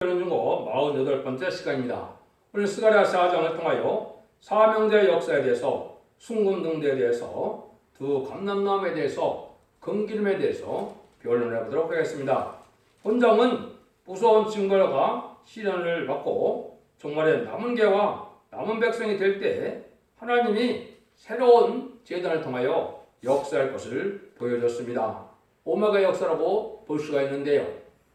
중고 48번째 시간입니다. 오늘 스가랴 4장을 통하여 사명제의 역사에 대해서, 순금등대에 대해서, 두 감람나무에 대해서, 금기름에 대해서 변론해 보도록 하겠습니다. 본장은 무서운 증거가 시련을 받고 종말에 남은 개와 남은 백성이 될 때 하나님이 새로운 제단을 통하여 역사할 것을 보여줬습니다. 오메가 역사라고 볼 수가 있는데요.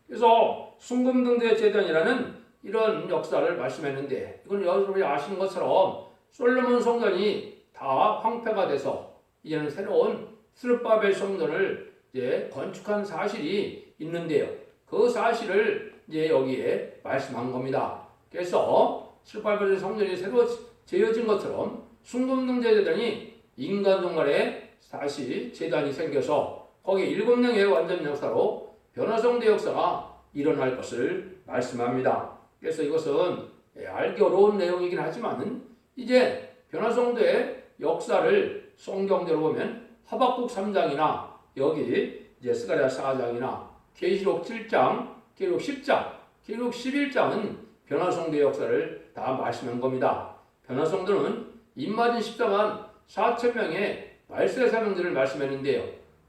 그래서 순금등대 제단이라는 이런 역사를 말씀했는데, 이건 여러분이 아시는 것처럼 솔로몬 성전이 다 황폐가 돼서 이제는 새로운 스룹바벨 성전을 이제 건축한 사실이 있는데요. 그 사실을 이제 여기에 말씀한 겁니다. 그래서 스룹바벨 성전이 새로 지어진 것처럼 순금등대 제단이 인간 종말에 다시 제단이 생겨서 거기에 7명의 완전 역사로 변화성대 역사가 일어날 것을 말씀합니다. 그래서 이것은 알기 어려운 내용이긴 하지만 이제 변화성대의 역사를 성경대로 보면 하박국 3장이나 여기 이제 스가랴 4장이나 계시록 7장, 계시록 10장, 계시록 11장은 변화성대 역사를 다 말씀한 겁니다. 변화성대는 입맞은 십자만 4,000명의 말세 사명자를 말씀했는데요.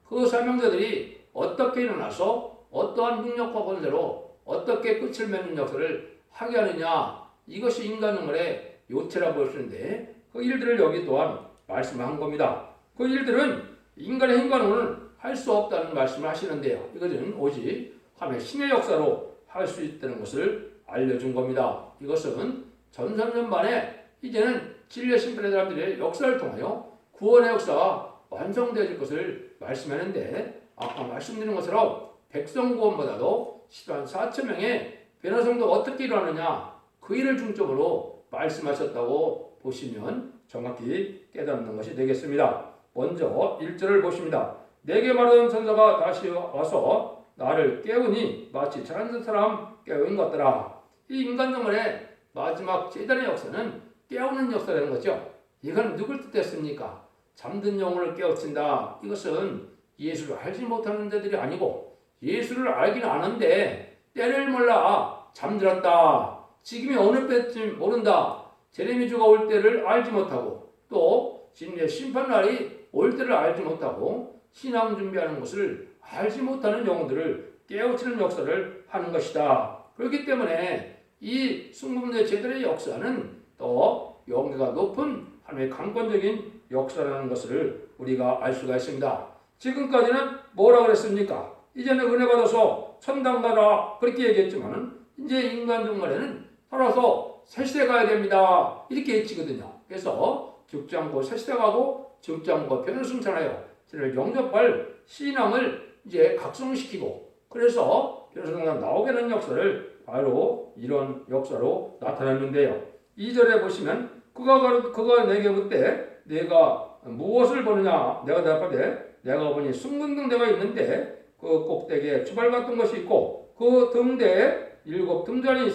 그 사명자들이 어떻게 일어나서 어떠한 능력과 권세로 어떻게 끝을 맺는 역사를 하게 하느냐, 이것이 인간 영혼의 요체라고 볼 수 있는데 그 일들을 여기 또한 말씀한 겁니다. 그 일들은 인간의 행관으로는 할 수 없다는 말씀을 하시는데요. 이것은 오직 하나님의 신의 역사로 할 수 있다는 것을 알려준 겁니다. 이것은 전선전 만에 이제는 진리의 심판의 사람들의 역사를 통하여 구원의 역사가 완성되어질 것을 말씀하는데, 아까 말씀드린 것처럼 백성 구원보다도 104,000명의 변화성도가 어떻게 일어나느냐, 그 일을 중점으로 말씀하셨다고 보시면 정확히 깨닫는 것이 되겠습니다. 먼저 1절을 보십니다. 내게 말하던 천사가 다시 와서 나를 깨우니 마치 자는 사람 깨우는 것 같더라. 이 인간 정말의 마지막 제단의 역사는 깨우는 역사라는 거죠. 이건 누굴 뜻했습니까? 잠든 영혼을 깨우친다. 이것은 예수를 알지 못하는 자들이 아니고 예수를 알긴 아는데 때를 몰라 잠들었다. 지금이 어느 때인지 모른다. 제레미주가 올 때를 알지 못하고 또 진리의 심판날이 올 때를 알지 못하고 신앙 준비하는 것을 알지 못하는 영혼들을 깨우치는 역사를 하는 것이다. 그렇기 때문에 이 순금대 제단의 역사는 또 영계가 높은 하나님의 강권적인 역사라는 것을 우리가 알 수가 있습니다. 지금까지는 뭐라고 그랬습니까? 이제는 은혜 받아서 천당 가라 그렇게 얘기했지만 이제 인간 종말에는 살아서 새시대 가야 됩니다. 이렇게 외치거든요. 그래서 죽지 않고 새시대 가고 죽지 않고 변을 승천하여 저를 영접할 신앙을 이제 각성시키고, 그래서 변호사가 나오게 하는 역사를 바로 이런 역사로 나타났는데요. 2절에 보시면 그가 내게 묻되 내가 무엇을 보느냐, 내가 대답하되 내가 보니 순금등대가 있는데 그 꼭대기에 주발 같은 것이 있고 그 등대에 7 등잔이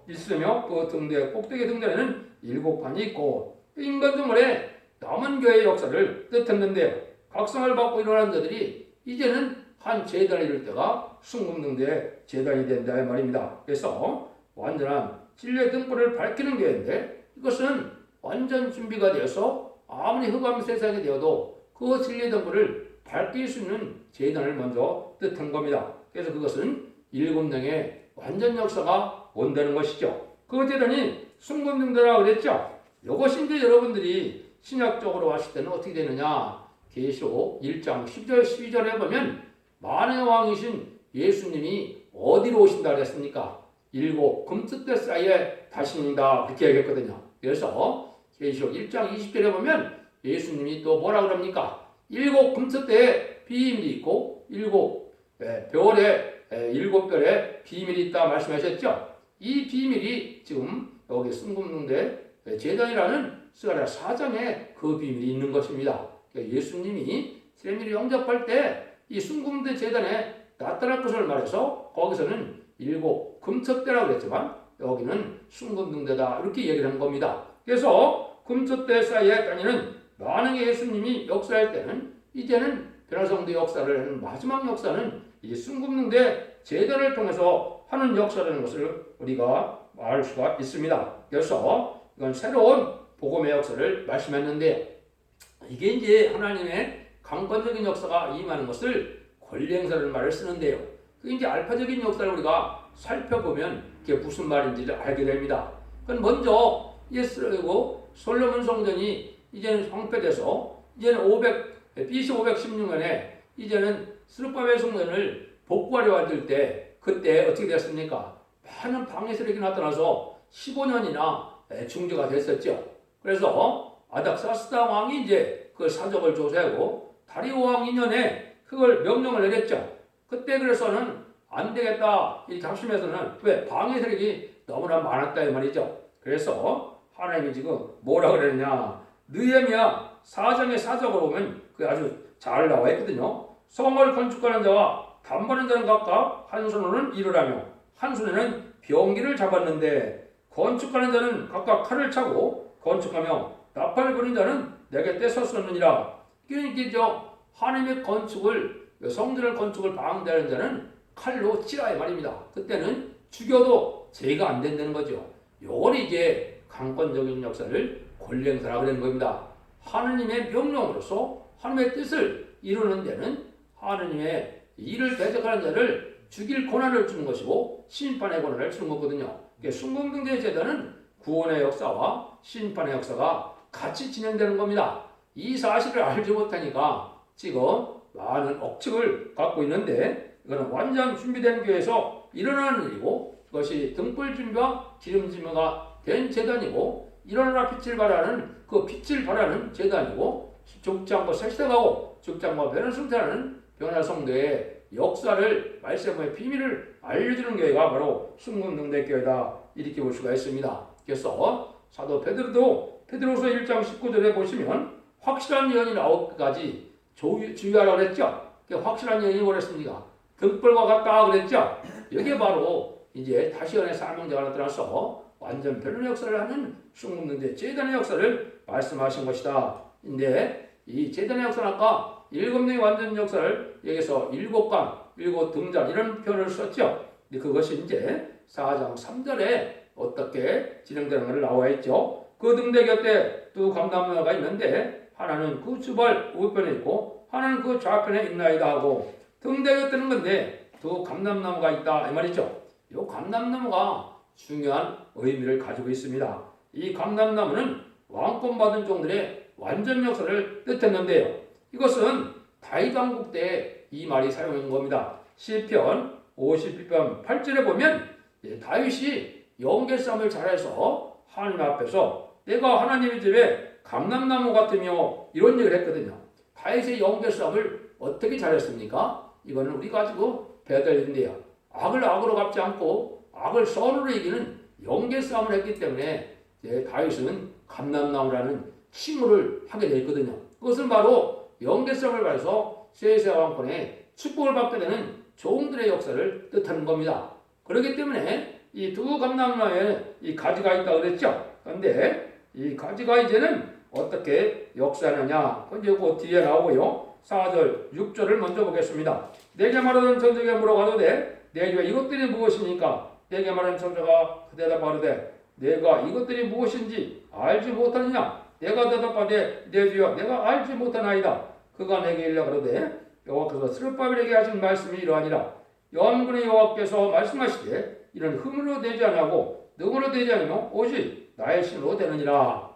있으며 그 등대 꼭대기 등잔에는 7관이 있고, 인간 종말에 남은 교회의 역사를 뜻했는데요. 각성을 받고 일어난 자들이 이제는 한 제단에 이를 때가 순금등대 제단이 된다 이 말입니다. 그래서 완전한 진리의 등불을 밝히는 교회인데, 이것은 완전 준비가 되어서 아무리 흑암 세상이 되어도 그 진리의 등불을 밝힐 수 있는 제단을 먼저 뜻한 겁니다. 그래서 그것은 7명의 완전 역사가 온다는 것이죠. 그 제단이 순금등대라고 그랬죠. 이것이 이제 여러분들이 신약적으로 하실 때는 어떻게 되느냐, 계시록 1장 10절 12절에 보면 만왕의 왕이신 예수님이 어디로 오신다 그랬습니까? 7 금숫대 사이에 다시는다 그렇게 얘기했거든요. 그래서 계시록 1장 20절에 보면 예수님이 또 뭐라 그럽니까? 7 금숫대에 비밀이 있고 7 별에 7별에 비밀이 있다 말씀하셨죠. 이 비밀이 지금 여기 순금등대 제단이라는 스가랴 4장에 그 비밀이 있는 것입니다. 예수님이 세례를 영접할 때 이 순금대 제단에 나타날 것을 말해서 거기서는 7 금석대라고 그랬지만 여기는 순금등대다 이렇게 얘기를 한 겁니다. 그래서 금석대 사이에 다니는 만왕의 예수님이 역사할 때는 이제는 변화성대 역사를 하는 마지막 역사는 이 순금등대 제단을 통해서 하는 역사라는 것을 우리가 알 수가 있습니다. 그래서 이건 새로운 복음의 역사를 말씀했는데 이게 이제 하나님의 강권적인 역사가 임하는 것을 권리행사라는 말을 쓰는데요. 그게 이제 알파적인 역사를 우리가 살펴보면 그게 무슨 말인지를 알게 됩니다. 그건 먼저 예스라고 솔로몬 성전이 이제는 황폐돼서 이제는 BC 516년에 이제는 스룹바벨 성전을 복구하려 할 때 그때 어떻게 됐습니까? 많은 방해 세력이 나타나서 15년이나 중지가 됐었죠. 그래서 아닥사스다 왕이 이제 그 사적을 조사하고 다리오 왕 2년에 그걸 명령을 내렸죠. 그때 그래서는 안 되겠다 이 작심에서는 왜 방해 세력이 너무나 많았다 이 말이죠. 그래서 하나님이 지금 뭐라 그랬냐? 느헤미야 4장의 사적을 보면 그게 아주 잘 나와 있거든요. 성을 건축하는 자와 단번에 자는 각각 한 손으로는 일을 하며 한 손에는 병기를 잡았는데 건축하는 자는 각각 칼을 차고 건축하며 나팔을 부는 자는 내게 떼었었느니라. 그러니까 하나님의 건축을 성전을 건축을 방대하는 자는 칼로 치라 이 말입니다. 그때는 죽여도 죄가 안 된다는 거죠. 요걸 이제 강권적인 역사를 권리행사라 그러는 겁니다. 하나님의 명령으로서 하나님의 뜻을 이루는 데는 하나님의 일을 대적하는 자를 죽일 권한을 주는 것이고 심판의 권한을 주는 거거든요. 순금등대 제도는 구원의 역사와 심판의 역사가 같이 진행되는 겁니다. 이 사실을 알지 못하니까 지금 많은 억측을 갖고 있는데 이거는 완전 준비된 교회에서 일어나는 일이고 그것이 등불 준비와 기름 준비가 된 제단이고 일어나라 빛을 발하는 그 빛을 발하는 제단이고 죽지 않고 살시다가고 죽지 않고 변화 승태하는 변화 성도의 역사를 말씀의 비밀을 알려주는 교회가 바로 순금등대교회다 이렇게 볼 수가 있습니다. 그래서 사도 베드로도 베드로서 1장 19절에 보시면 확실한 예언이 나올 때까지 주의하라고 그랬죠. 확실한 예언이 뭐랬습니까? 등불과 같다 그랬죠. 이게 바로 이제 다시언의 사명자가 나타나서 완전 변론의 역사를 하는 순금등대 제단의 역사를 말씀하신 것이다. 근데 이 제단의 역사는 아까 7명의 완전 역사를 여기서 7강, 7등잔 이런 표현을 썼죠. 근데 그것이 이제 4장 3절에 어떻게 진행되는 걸 나와 있죠. 그 등대 곁에 두 감람나무가 있는데 하나는 그 주발 우편에 있고 하나는 그 좌편에 있나이다 하고 등대 곁에는 건데 두 감람나무가 있다 이 말이죠. 이 감람나무가 중요한 의미를 가지고 있습니다. 이 감람나무는 왕권 받은 종들의 완전 역사를 뜻했는데요. 이것은 다윗 왕국 때 이 말이 사용된 겁니다. 시편 52편 8절에 보면 다윗이 영계 싸움을 잘해서 하나님 앞에서 내가 하나님의 집에 감람나무 같으며 이런 얘기를 했거든요. 다윗의 영계 싸움을 어떻게 잘했습니까? 이거는 우리가 가지고 배워야 되는데요. 악을 악으로 갚지 않고 악을 선으로 이기는 영계 싸움을 했기 때문에 다윗은 감람나무라는 칭호를 하게 되어 있거든요. 그것은 바로 영계 싸움을 봐서 세세 왕권의 축복을 받게 되는 종들의 역사를 뜻하는 겁니다. 그렇기 때문에 이 두 감람나무에 이 가지가 있다 그랬죠. 그런데 이 가지가 이제는 어떻게 역사하느냐? 이제 그 뒤에 나오고요. 4절, 6절을 먼저 보겠습니다. 내게 말하는 천사에게 물어가로되 내 주에 이것들이 무엇입니까? 내게 말하는 천사가 대답하로되 내가 이것들이 무엇인지 알지 못하느냐? 내가 대답하되 내 주여 내가 알지 못하나이다. 그가 내게 일러 가로되 여호와께서 스룹바벨에게 하신 말씀이 이러하니라. 여호와의 여호와께서 말씀하시되 이는 흠으로 되지 아니하고 능으로 되지 아니하며 오직 나의 신으로 되느니라.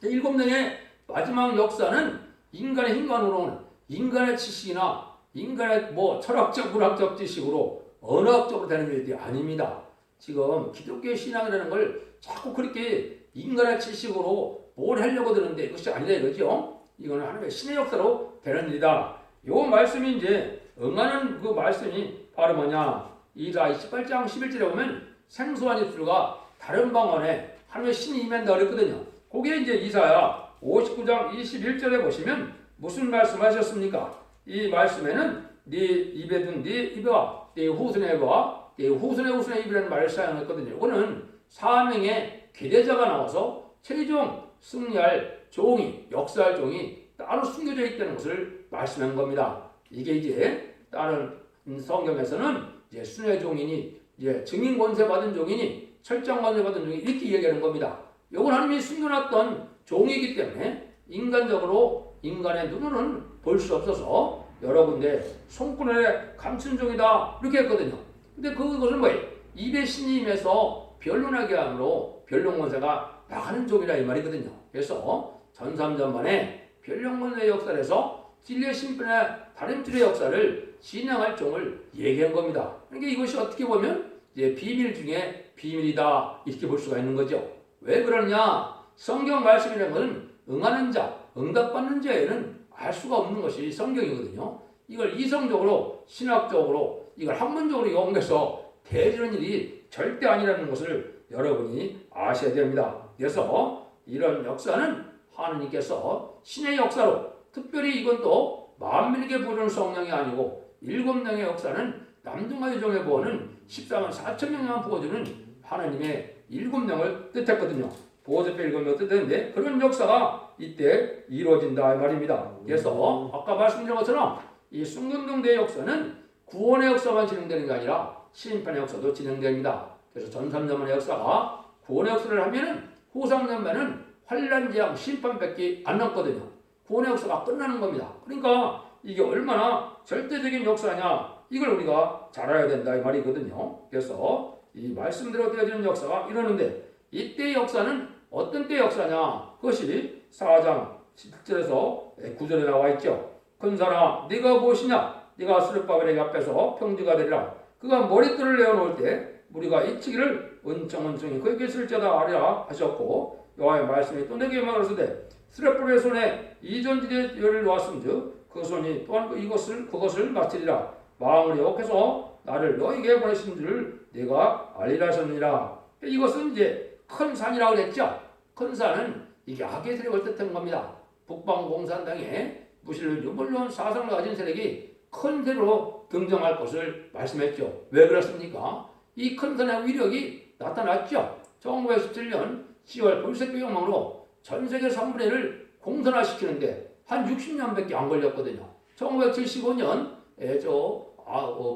7명의 마지막 역사는 인간의 힘만으로는 인간의 지식이나 인간의 철학적 문학적 지식으로 언어학적으로 되는 일이 아닙니다. 지금 기독교의 신앙이라는 걸 자꾸 그렇게 인간의 지식으로 뭘 하려고 드는데 그것이 아니다 이거죠. 이거는 하나님의 신의 역사로 되는 일이다. 요 말씀이 이제 응하는 그 말씀이 바로 뭐냐? 이사야 28장 11절에 보면 생소한 입술과 다른 방언에 하나님의 신이 임한다 그랬거든요. 그게 이제 이사야 59장 21절에 보시면 무슨 말씀하셨습니까? 이 말씀에는 네 입에 둔 네 입과 네 후손의 입과 네 후손의 후손의 입이라는 말을 사용했거든요. 이거는 사명의 기대자가 나와서 최종 승리할 종이, 역사할 종이 따로 숨겨져 있다는 것을 말씀한 겁니다. 이게 이제 다른 성경에서는 이제 순회 종이니 이제 증인 권세 받은 종이니 철장 권세 받은 종이 이렇게 얘기하는 겁니다. 이건 하나님이 숨겨놨던 종이기 때문에 인간적으로 인간의 눈으로는 볼 수 없어서 여러 군데 손군에 감춘 종이다 이렇게 했거든요. 근데 그것은 뭐예요? 입의 신임에서 변론하게 함으로 변론 권세가 나가는 종이라 이 말이거든요. 그래서 전삼전만에 변론 권세의 역사에서 진리의 심판의 다림줄의 역사를 진행할 종을 얘기한 겁니다. 그러니까 이것이 어떻게 보면 이제 비밀 중에 비밀이다 이렇게 볼 수가 있는 거죠. 왜 그러냐? 성경 말씀이라는 것은 응하는 자, 응답받는 자에는 알 수가 없는 것이 성경이거든요. 이걸 이성적으로 신학적으로 이걸 학문적으로 이용해서 대주는 일이 절대 아니라는 것을 여러분이 아셔야 됩니다. 그래서 이런 역사는 하느님께서 신의 역사로 특별히 이건 또 만민에게 부르는 성령이 아니고 7명의 역사는 남중과 여종에 부어는 14만 4천 명만 부어주는 하나님의 7명을 뜻했거든요. 보호자표 7명을 뜻했는데 그런 역사가 이때 이루어진다 이 말입니다. 그래서 아까 말씀드린 것처럼 이 순근동대의 역사는 구원의 역사만 진행되는 게 아니라 심판의 역사도 진행됩니다. 그래서 전삼전만의 역사가 구원의 역사를 하면은 후상전만은 환란 재앙 심판밖에 안 남거든요. 구원의 역사가 끝나는 겁니다. 그러니까 이게 얼마나 절대적인 역사냐 이걸 우리가 잘 알아야 된다 이 말이거든요. 그래서 이 말씀대로 되어지는 역사가 이러는데 이때의 역사는 어떤 때의 역사냐? 그것이 4장 7절에서 9절에 나와 있죠. 큰사라 네가 무엇이냐? 네가 스룹바벨의 앞에서 평지가 되리라. 그가 머릿돌을 내어놓을 때 우리가 이치기를 은총은총히 그에게 있을 자다 아리라 하셨고 여호와의 말씀이 또 내게 말하시되 스룹바벨의 손에 이전지대 열을 놓았음즉 그 손이 또한 그것을 마치리라. 마음을 여호와께서 나를 너에게 보내신 줄을 내가 알리라 하셨느니라. 이것은 이제 큰 산이라고 그랬죠. 큰 산은 이게 악의 세력을 뜻한 겁니다. 북방공산당에 무신을 유물론 사상을 가진 세력이 큰 세력으로 등장할 것을 말씀했죠. 왜 그렇습니까? 이 큰 산의 위력이 나타났죠. 1917년 10월 볼셰비행망으로 전 세계 3분의 1을 공산화시키는데 한 60년밖에 안 걸렸거든요. 1975년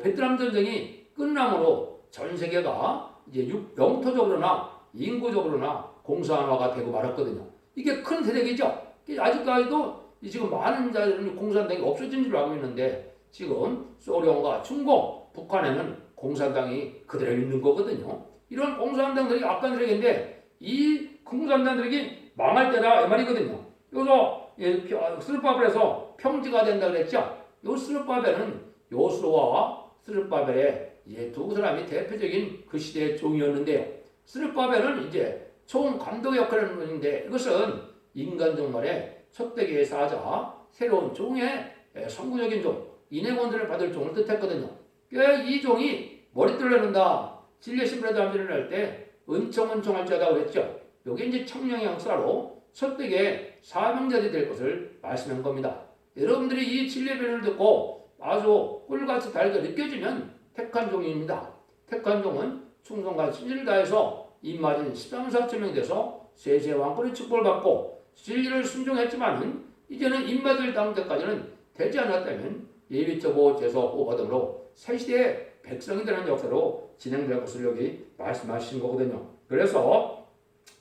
베트남 전쟁이 끝남으로 전 세계가 이제 영토적으로나 인구적으로나 공산화가 되고 말았거든요. 이게 큰 세력이죠. 아직까지도 지금 많은 자들은 공산당이 없어진 줄 알고 있는데 지금 소련과 중국, 북한에는 공산당이 그대로 있는 거거든요. 이런 공산당들이 악한 세력인데 이 공산당들이 망할 때다 이 말이거든요. 여기서 스룹바벨에서 평지가 된다 그랬죠. 요 스룹바벨은 요수아와 스룹바벨의 두 사람이 대표적인 그 시대의 종이었는데요. 스룹바벨은 이제 총감독의 역할을 하는 것인데 이것은 인간적 말에 촛대기의 사자, 새로운 종의 선구적인 종, 인의 권세를 받을 종을 뜻했거든요. 이 종이 머리띠를 내는다. 진리의 신분에 함대를 낼 때 은총할 자다 그랬죠. 이게 이제 청령의 역사로 촛대기의 사명자들이 될 것을 말씀한 겁니다. 여러분들이 이 진리의 변을 듣고 아주 꿀같이 달게 느껴지면 택한 종입니다. 택한 종은 충성과 진리를 다해서 입맞은 13만 4천 명 돼서 세세 왕권의 축복을 받고 진리를 순종했지만은 이제는 입맞을 당대까지는 되지 않았다면 예비적 보호제서 뽑아등으로 새 시대의 백성이 되는 역사로 진행될 것을 여기 말씀하신 거거든요. 그래서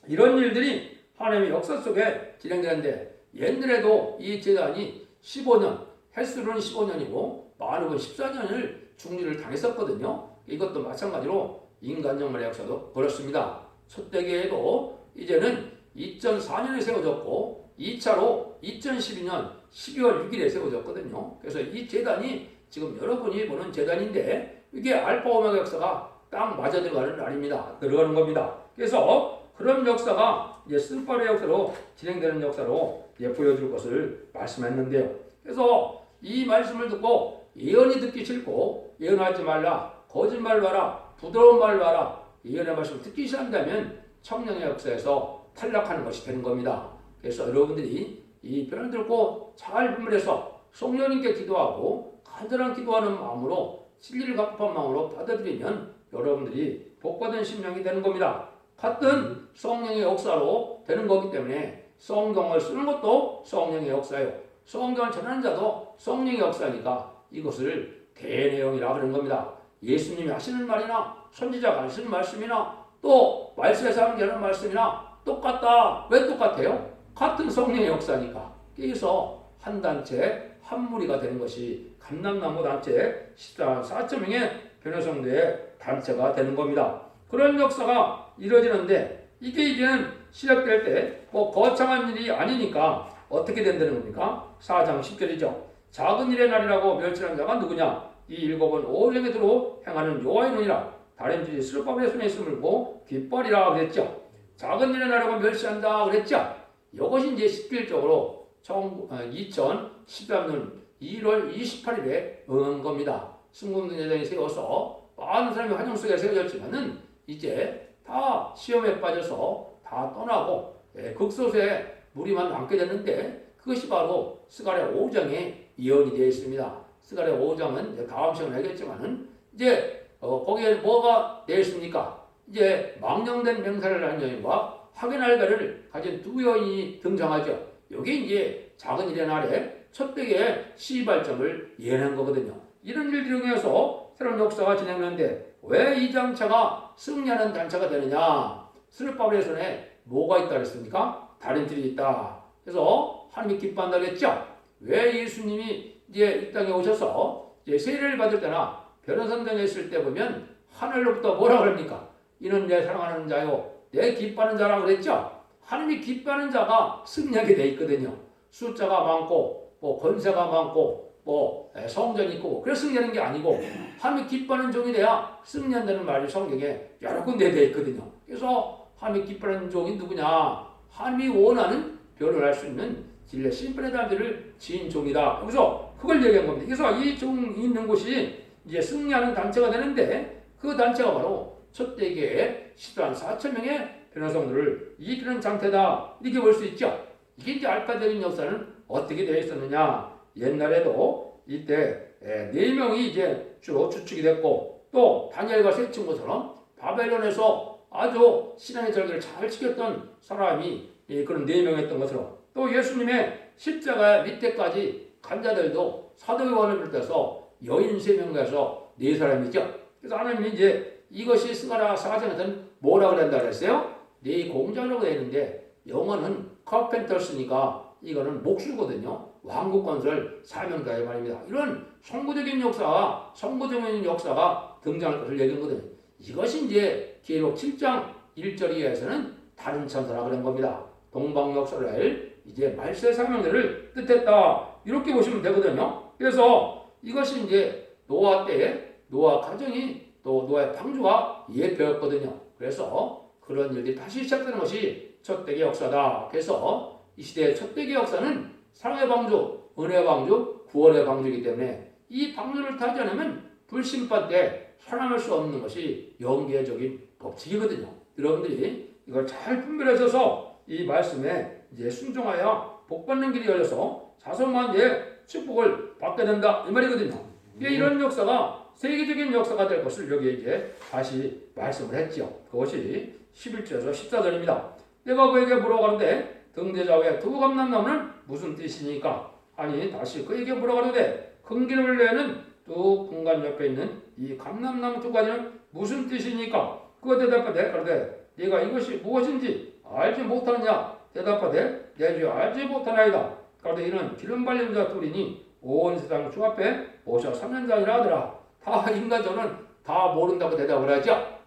이런 일들이 하나님의 역사 속에 진행되는데 옛날에도 이 재단이 15년, 횟수로는 15년이고 만업은 14년을 중리를 당했었거든요. 이것도 마찬가지로 인간정말의 역사도 그렇습니다. 촛대기에도 이제는 2004년에 세워졌고 2차로 2012년 12월 6일에 세워졌거든요. 그래서 이 재단이 지금 여러분이 보는 재단인데 이게 알파 오메가 역사가 딱 맞아 들어가는 날입니다. 들어가는 겁니다. 그래서 그런 역사가 이제 스룹바벨의 역사로 진행되는 역사로 보여줄 것을 말씀했는데요. 그래서 이 말씀을 듣고 예언이 듣기 싫고 예언하지 말라, 거짓말로 하라, 부드러운 말로 하라, 예언의 말씀을 듣기 시작한다면 청령의 역사에서 탈락하는 것이 되는 겁니다. 그래서 여러분들이 이 변을 듣고 잘 분별해서 성령님께 기도하고 간절한 기도하는 마음으로 진리를 각급한 마음으로 받아들이면 여러분들이 복받은 심령이 되는 겁니다. 같은 성령의 역사로 되는 거기 때문에 성경을 쓰는 것도 성령의 역사예요. 성경을 전하는 자도 성령의 역사니까 이것을 대내용이라 하는 겁니다. 예수님이 하시는 말이나 선지자가 안 쓴 말씀이나 또 말세에서 하는 말씀이나 똑같다. 왜 똑같아요? 같은 성령의 역사니까. 그래서 한 단체 한 무리가 되는 것이 감람나무 단체 14만 4천 명의 변호성도의 단체가 되는 겁니다. 그런 역사가 이루어지는데 이게 이제는 시작될 때 뭐 거창한 일이 아니니까 어떻게 된다는 겁니까? 4장 10절이죠. 작은 일의 날이라고 멸치한 자가 누구냐? 이 일곱은 오정에 들어 행하는 여호와이니라. 다림질이 스룹바벨의 손에 있음을 보고 기뻐하리라 그랬죠. 작은 일의 날이라고 멸시한다 그랬죠. 이것이 이제 실질적으로 2013년 1월 28일에 응한 겁니다. 승공대장이 세워서 많은 사람이 환영 속에 세워졌지만은 이제 다 시험에 빠져서 다 떠나고 극소수의 무리만 남게 됐는데 그것이 바로 스가랴 5장에 예언이 되어 있습니다. 스가랴 5장은 다음 시간에 하겠지만은 이제 거기에 뭐가 되어 있습니까? 이제 망령된 명사를 한 여인과 확인할 가를 가진 두 여인이 등장하죠. 이게 이제 작은 일의 날에 첫 대의 시발점을 예언한 거거든요. 이런 일들을 통해서 새로운 역사가 진행되는데 왜 이 장차가 승리하는 단체가 되느냐? 스룹바벨의 손에 뭐가 있다 그랬습니까? 다림질이 있다. 그래서 하나님이 기뻐한다 그랬죠. 왜 예수님이 이제 이 땅에 오셔서 이제 세례를 받을 때나 변호선장에 있을 때 보면 하늘로부터 뭐라 그럽니까? 이는 내 사랑하는 자요, 내 기뻐하는 자라고 그랬죠. 하나님이 기뻐하는 자가 승리하게 돼 있거든요. 숫자가 많고 뭐 권세가 많고 뭐 성전이 있고 그래서 승리하는 게 아니고 하나님이 기뻐하는 종이 돼야 승리한다는 말이 성경에 여러 군데에 되어 있거든요. 그래서 하나님이 기뻐하는 종이 누구냐? 하나님이 원하는 변호할 수 있는 진리 심판의 단체를 지은 종이다. 여기서 그걸 얘기한 겁니다. 그래서 이 종이 있는 곳이 이제 승리하는 단체가 되는데 그 단체가 바로 첫 대계의 14만 4천 명의 변호성들을 이기는 장태다. 이렇게 볼 수 있죠. 이게 이제 알파적인 역사는 어떻게 되어 있었느냐? 옛날에도 이때 4명이 이제 주로 주축이 됐고 또 다니엘과 세 친구처럼 바벨론에서 아주 신앙의 절개를 잘 지켰던 사람이 그런 4명이었던 것으로 또 예수님의 십자가 밑에까지 간 자들도 사도 요한을 비롯해서 여인 3명에서 4사람이죠. 그래서 하나님이 이제 이것이 스가랴 4장에서는 뭐라고 그런다 그랬어요? 네 공장이라고 되어 있는데 영어는 카펜터스니까 이거는 목수거든요. 왕국 건설 사명자의 말입니다. 이런 선구적인 역사와 선구적인 역사가 등장할 것을 얘기하거든요. 이것이 이제 기록 7장 1절 이하에서는 다른 천사라 그런 겁니다. 동방 역사를 이제 말세 사명들을 뜻했다. 이렇게 보시면 되거든요. 그래서 이것이 이제 노아 때에 노아 가정이 또 노아의 방주가 예표였거든요. 그래서 그런 일들이 다시 시작되는 것이 첫 대계 역사다. 그래서 이 시대의 첫 대계 역사는 사랑의 방주, 은혜의 방주, 구원의 방주이기 때문에 이 방주를 타지 않으면 불심판 때 살아남을 수 없는 것이 영계적인 법칙이거든요. 여러분들이 이걸 잘 분별하셔서 이 말씀에 이제 순종하여 복받는 길이 열려서 자손만대의 축복을 받게 된다 이 말이거든요. 이런 역사가 세계적인 역사가 될 것을 여기에 이제 다시 말씀을 했죠. 그것이 11절에서 14절입니다. 내가 그에게 물어가는데 등대자의 두 감람나무는 무슨 뜻이니까? 아니 다시 그에게 물어가는데 큰기름을 내는 두 군간 옆에 있는 이 감람나무 두 가지는 무슨 뜻이니까? 그가 대답하되 그러되 네가 이것이 무엇인지 알지 못하느냐? 대답하되 내 주 알지 못하나이다. 그러되 이는 기름 발린 자 둘이니 온 세상 주 앞에 모셔 3년 전이라 하더라. 다 인간적으로는 다 모른다고 대답을 하죠.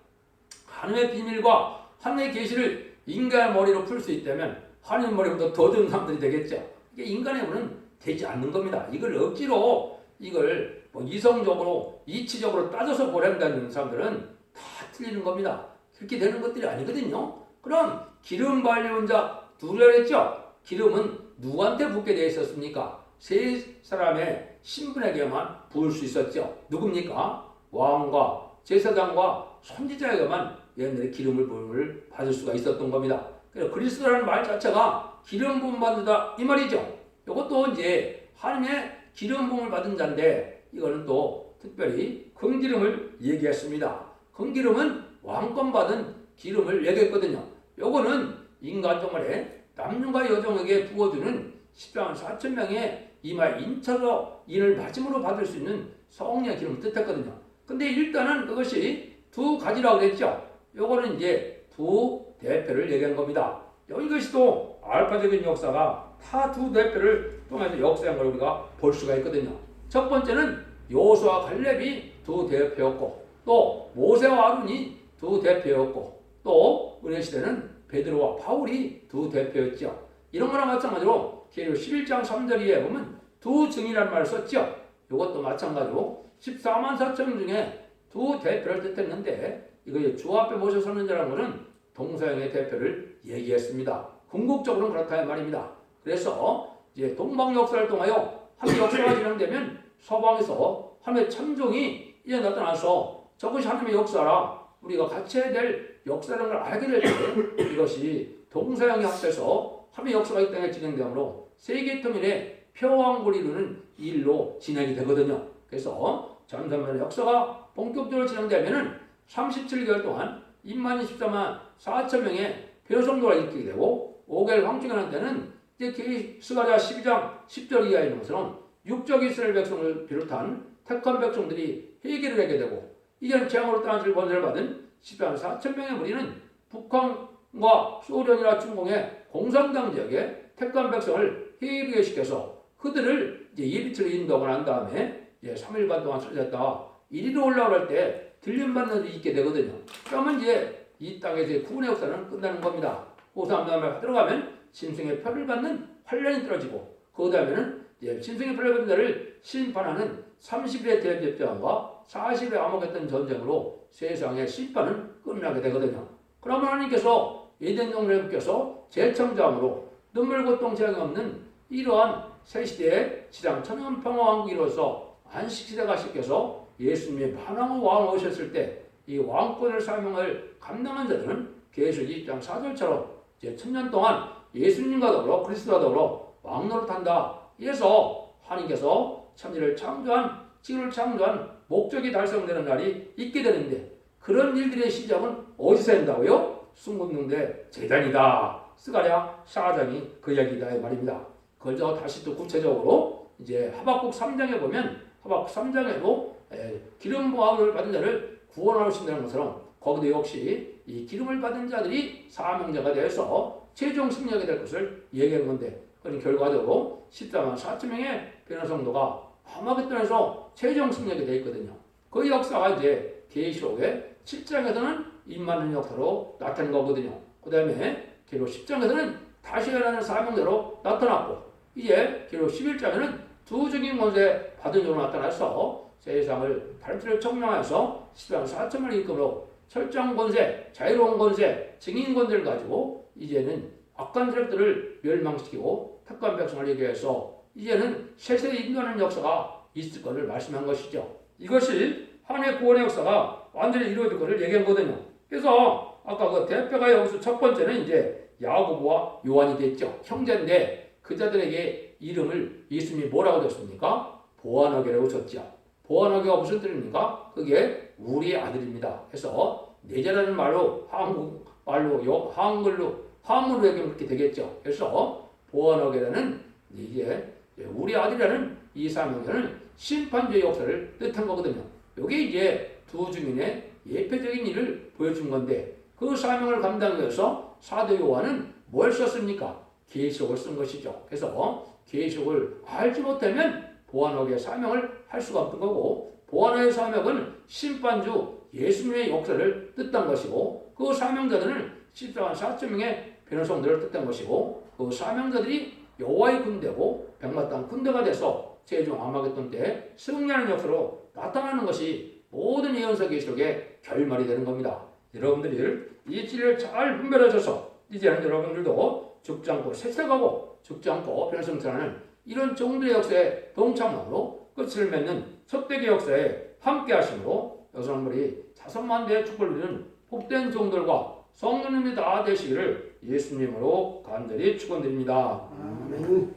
하나님의 비밀과 하나님의 계시를 인간의 머리로 풀 수 있다면 하나님 머리보다 더 좋은 사람들이 되겠죠. 이게 인간의 물은 되지 않는 겁니다. 이걸 억지로 이걸 뭐 이성적으로 이치적으로 따져서 보낸다는 사람들은 다 틀리는 겁니다. 그렇게 되는 것들이 아니거든요. 그럼 기름 발려온 자 둘이라 했죠. 기름은 누구한테 붓게 되어 있었습니까? 세 사람의 신분에게만 부을 수 있었죠. 누굽니까? 왕과 제사장과 선지자에게만 옛날에 기름을 부음을 받을 수가 있었던 겁니다. 그래서 그리스도라는 말 자체가 기름 부음 받는다 이 말이죠. 이것도 이제 하나님의 기름 부음을 받은 자인데 이거는 또 특별히 금기름을 얘기했습니다. 금기름은 왕권 받은 기름을 얘기했거든요. 이거는 인간 정말에 남녀과 여종에게 부어주는 14만 4천 명의 이마에 인쳐서 인을 맞음으로 받을 수 있는 성령의 기름을 뜻했거든요. 근데 일단은 그것이 두 가지라고 그랬죠. 요거는 이제 두 대표를 얘기한 겁니다. 이것이 또 알파적인 역사가 다 두 대표를 통해서 역사한 걸 우리가 볼 수가 있거든요. 첫 번째는 여호수아 갈렙이 두 대표였고, 또 모세와 아론이 두 대표였고, 또 은혜 시대는 베드로와 바울이 두 대표였죠. 이런 거랑 마찬가지로 계시록 11장 3절 이하에 보면 두 증인이라는 말을 썼죠. 이것도 마찬가지로 14만 4천 중에 두 대표를 뜻했는데, 이거 주 앞에 모셔 서는 자라는 것은 동서양의 대표를 얘기했습니다. 궁극적으로는 그렇다 이 말입니다. 그래서 이제 동방 역사를 통하여 한 역사가 진행되면 서방에서 하나님의 참종이 이제 나타나서 저것이 하나님의 역사라 우리가 같이 해야 될 역사라는 걸 알게 될 때 이것이 동서양이 합해서 하나님의 역사가 이 땅에 진행되므로 세계 통일의 평화왕국을 이루는 일로 진행이 되거든요. 그래서 잠깐만 역사가 본격적으로 진행되면은 37개월 동안 24만 4천 명의 변성도가 일으키게 되고 5개월 황충하는 때는 이제 스가랴 12장 10절 이하에 있는 것처럼 육적 이스라엘 백성을 비롯한 택한 백성들이 회개를 하게 되고 이제는 재앙으로 땅을 번세를 받은 10만 4천 명의 무리는 북한과 소련이나 중공의 공산당 지역에 택한 백성을 회개를 시켜서 그들을 이제 예비치로 인도하고 난 다음에 이제 3일반 동안 설렸다 이리로 올라갈 때 들림받는 일이 있게 되거든요. 그러면 이제 이 땅에서의 구원의 역사는 끝나는 겁니다. 그 다음에 들어가면 짐승의 표를 받는 환란이 떨어지고 그 다음에는 짐승의 표를 받는 자를 심판하는 30일의 대접전과 40일의 암흑했던 전쟁으로 세상의 심판은 끝나게 되거든요. 그러면 하나님께서 에덴 동산에 묶여서 재창조함으로 눈물 고통 재앙이 없는 이러한 새 시대의 지상 천연 평화 왕국으로서 안식 시대가 시켜서 예수님의 만왕의 왕 오셨을 때 이 왕권을 사명을 감당한 자들은 계시록 20장 4절처럼 이제 1000년 동안 예수님과 더불어 그리스도와 더불어 왕노릇한다. 이래서 하나님께서 천지를 창조한 지구를 창조한 목적이 달성되는 날이 있게 되는데 그런 일들의 시작은 어디서 한다고요? 순금능대 제단이다. 스가랴 4장이 그 이야기다 이 말입니다. 그걸 저 다시 또 구체적으로 이제 하박국 3장에 보면 하박국 3장에도 기름 부음을 받은 자를 구원하신다는 것처럼 거기도 역시 이 기름을 받은 자들이 사명자가 되어서 최종 승리하게 될 것을 얘기한 건데 그건 결과적으로 14만 4천 명의 변화 성도가 아마겟돈에서 최종 승리하게 되어 있거든요. 그 역사가 이제 계시록의 7장에서는 임마누엘 역사로 나타난 거거든요. 그 다음에 계시록 10장에서는 다시 일어나는 사명자로 나타났고 이제 계시록 11장에는 두 증인 권세 받은 자로 나타나서 세상을 발표를 청량해서 14만 4천을 일금으로 철장 권세, 자유로운 권세, 증인 권세를 가지고 이제는 악한 세력들을 멸망시키고 택한 백성을 얘기해서 이제는 세세에 인도하는 역사가 있을 것을 말씀한 것이죠. 이것이 하나님의 구원의 역사가 완전히 이루어질 것을 얘기한 거거든요. 그래서 아까 그 대표가 여기서 첫 번째는 이제 야고보와 요한이 됐죠. 형제인데 그자들에게 이름을 예수님이 뭐라고 줬습니까? 보아너게라고 줬죠. 보아너게가 무슨 뜻입니까? 그게 우리의 아들입니다. 그래서 내자라는 말로 한국말로 한글로 얘기하면 그렇게 되겠죠. 그래서 보아너게라는 이게 우리 아들이라는 이 사명자는 심판주의 역사를 뜻한 거거든요. 이게 이제 두 증인의 예표적인 일을 보여준 건데 그 사명을 감당하기 위해서 사도 요한은 뭘 썼습니까? 계시록을 쓴 것이죠. 그래서 계시록을 알지 못하면 보아너게의 사명을 할 수가 없는 거고 보아너게의 사명은 심판주 예수님의 역사를 뜻한 것이고 그 사명자들은 14만 4천 명의 변호성들을 뜻한 것이고 그 사명자들이 여호와의 군대고 백마 땅 군대가 돼서 최종 아마겟돈 때 승리하는 역사로 나타나는 것이 모든 예언서 계시록의 결말이 되는 겁니다. 여러분들이 이 진리를 잘 분별하셔서 이제는 여러분들도 죽지 않고 세세가고 죽지 않고 변성하는 이런 종들의 역사에 동참함으로 끝을 맺는 첫대기 역사에 함께 하심으로 여성들이 자선만대의 축복을 누리는 복된 종들과 성령님이 다 되시기를 예수님으로 간절히 축원드립니다. 아멘.